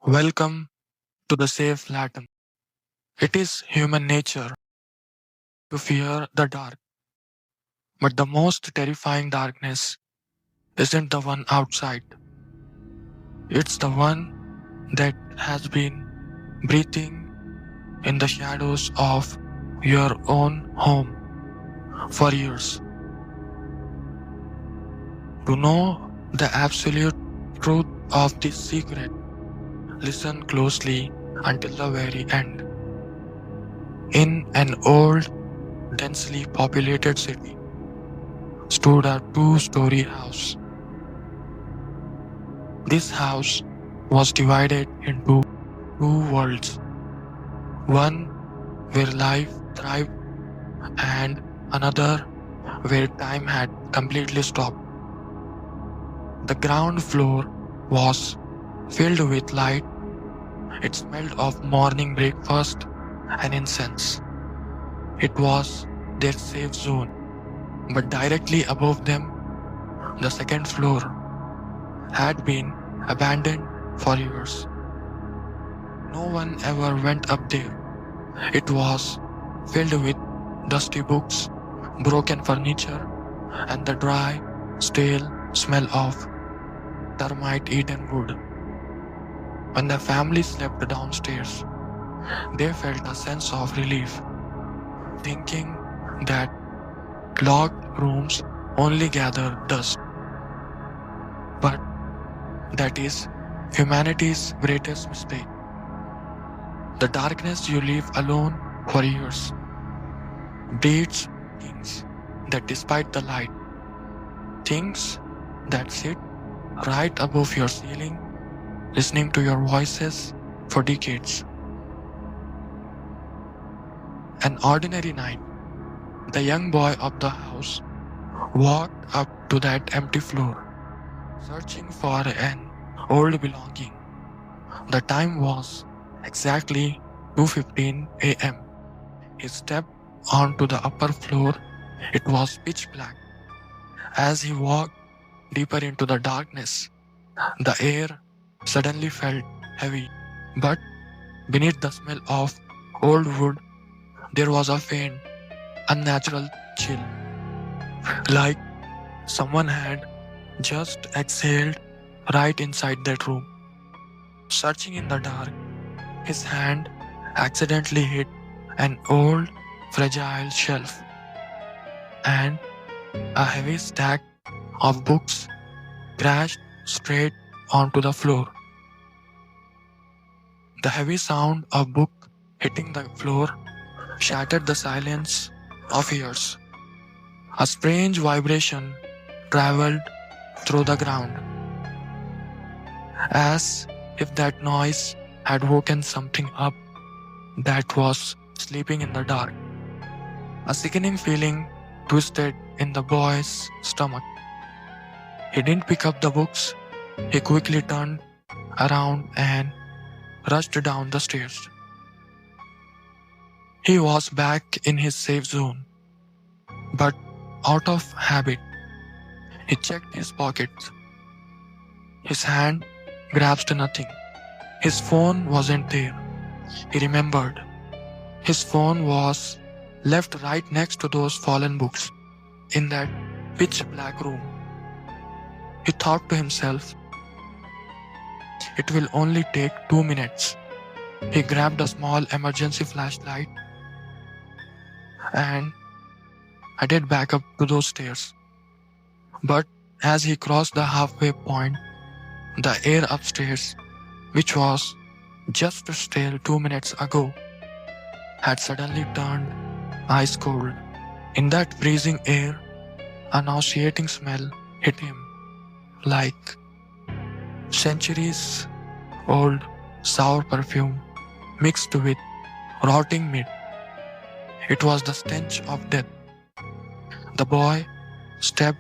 Welcome to the safe Latin. It is human nature to fear the dark, but the most terrifying darkness isn't the one outside. It's the one that has been breathing in the shadows of your own home for years. To know the absolute truth of this secret, listen closely until the very end. In an old, densely populated city stood a two-story house. This house was divided into two worlds, one where life thrived and another where time had completely stopped. The ground floor was filled with light. It smelled of morning breakfast and incense. It was their safe zone. But directly above them, the second floor had been abandoned for years. No one ever went up there. It was filled with dusty books, broken furniture, and the dry, stale smell of termite-eaten wood. When the family slept downstairs, they felt a sense of relief, thinking that locked rooms only gather dust. But that is humanity's greatest mistake. The darkness you live alone for years breeds things that despite the light, things that sit right above your ceiling, listening to your voices for decades. An ordinary night, the young boy of the house walked up to that empty floor, searching for an old belonging. The time was exactly 2:15 a.m. He stepped onto the upper floor. It was pitch black. As he walked deeper into the darkness, the air suddenly felt heavy. But beneath the smell of old wood, there was a faint, unnatural chill, like someone had just exhaled right inside that room. Searching in the dark, his hand accidentally hit an old, fragile shelf, and a heavy stack of books crashed straight onto the floor. The heavy sound of book hitting the floor shattered the silence of years. A strange vibration traveled through the ground, as if that noise had woken something up that was sleeping in the dark. A sickening feeling twisted in the boy's stomach. He didn't pick up the books. He quickly turned around and rushed down the stairs. He was back in his safe zone, but out of habit, he checked his pockets. His hand grasped nothing. His phone wasn't there. He remembered. His phone was left right next to those fallen books in that pitch black room. He thought to himself, it will only take 2 minutes. He grabbed a small emergency flashlight and headed back up to those stairs. But as he crossed the halfway point, the air upstairs, which was just still 2 minutes ago, had suddenly turned ice cold. In that freezing air, a nauseating smell hit him, like centuries old sour perfume mixed with rotting meat. It was the stench of death. The boy stepped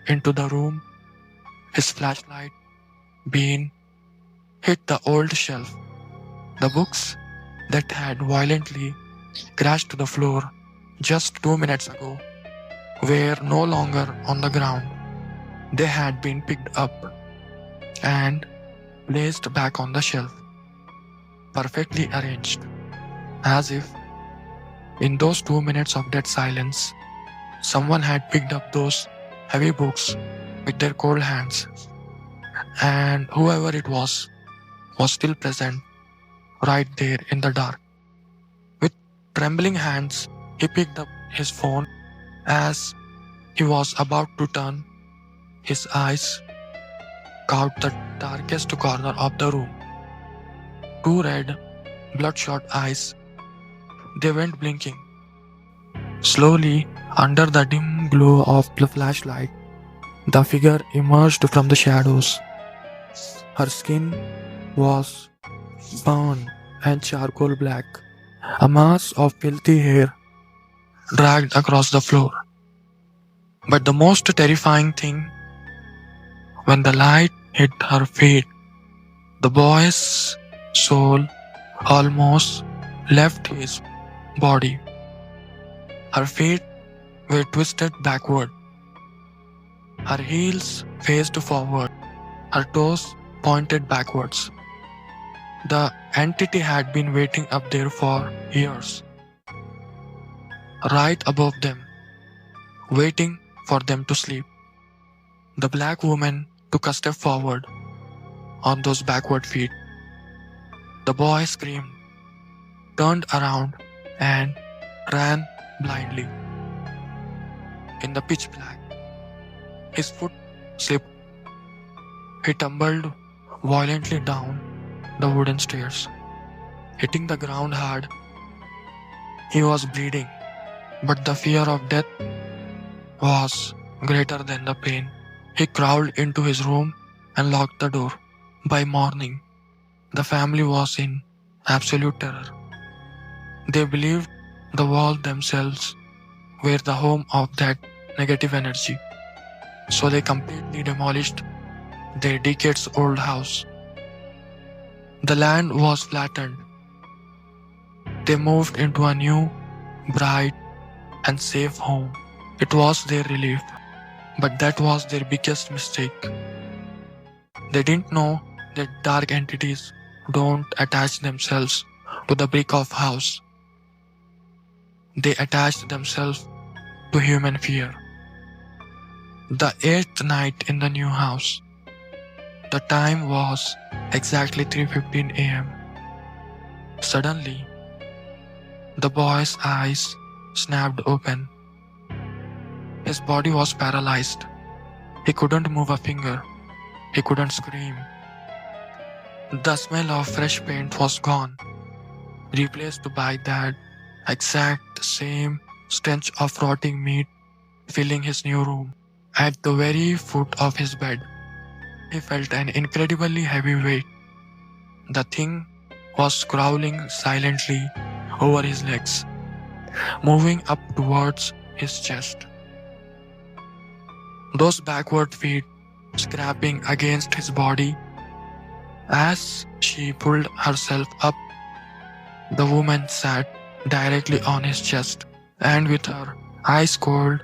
into the room. His flashlight beam hit the old shelf. The books that had violently crashed to the floor just 2 minutes ago were no longer on the ground. They had been picked up and placed back on the shelf. perfectly arranged, as if in those 2 minutes of dead silence, someone had picked up those heavy books with their cold hands, and whoever it was still present right there in the dark. With trembling hands, he picked up his phone as he was about to turn. His eyes caught the darkest corner of the room. Two red, bloodshot eyes. They went blinking. Slowly, under the dim glow of the flashlight, the figure emerged from the shadows. Her skin was burned and charcoal black. A mass of filthy hair dragged across the floor. But the most terrifying thing, when the light hit her feet, the boy's soul almost left his body. Her feet were twisted backward, her heels faced forward, her toes pointed backwards. The entity had been waiting up there for years, right above them, waiting for them to sleep. The black woman took a step forward on those backward feet. The boy screamed, turned around, and ran blindly. In the pitch black, his foot slipped. He tumbled violently down the wooden stairs, hitting the ground hard. He was bleeding, but the fear of death was greater than the pain. He crawled into his room and locked the door. By morning, the family was in absolute terror. They believed the walls themselves were the home of that negative energy, so they completely demolished their decades-old house. The land was flattened. They moved into a new, bright, and safe home. It was their relief, but that was their biggest mistake. They didn't know that dark entities don't attach themselves to the brick of house. They attach themselves to human fear. The 8th night in the new house. The time was exactly 3:15 a.m. Suddenly, the boy's eyes snapped open. His body was paralyzed. He couldn't move a finger. He couldn't scream. The smell of fresh paint was gone, replaced by that exact same stench of rotting meat filling his new room. At the very foot of his bed, he felt an incredibly heavy weight. The thing was crawling silently over his legs, moving up towards his chest. Those backward feet scraping against his body. As she pulled herself up, the woman sat directly on his chest, and with her ice cold,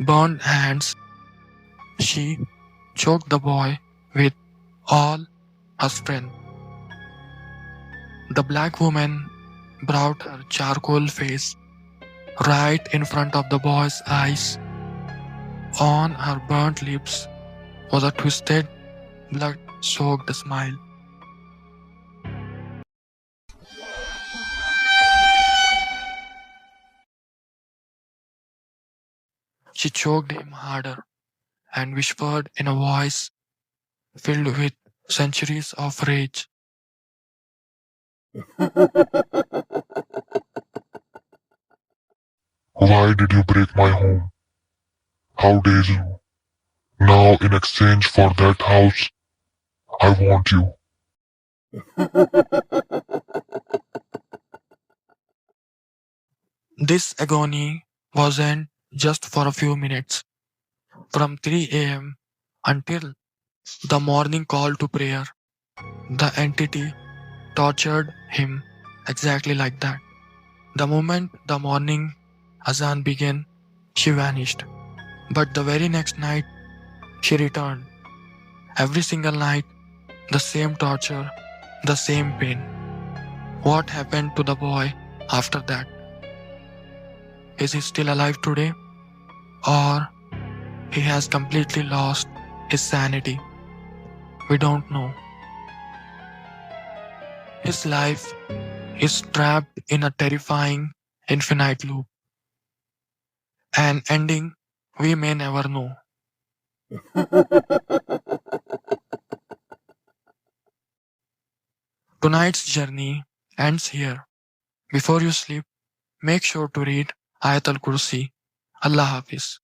burned hands, she choked the boy with all her strength. The black woman brought her charcoal face right in front of the boy's eyes. On her burnt lips was a twisted, blood-soaked smile. She choked him harder and whispered in a voice filled with centuries of rage. Why did you break my home? How dare you? Now, in exchange for that house, I want you. This agony wasn't just for a few minutes. From 3 a.m. until the morning call to prayer, the entity tortured him exactly like that. The moment the morning azan began, she vanished. But the very next night, she returned. Every single night, the same torture, the same pain. What happened to the boy after that? Is he still alive today? Or he has completely lost his sanity? We don't know. His life is trapped in a terrifying infinite loop. An ending we may never know. Tonight's journey ends here. Before you sleep, make sure to read Ayat-ul-Kursi. Allah Hafiz.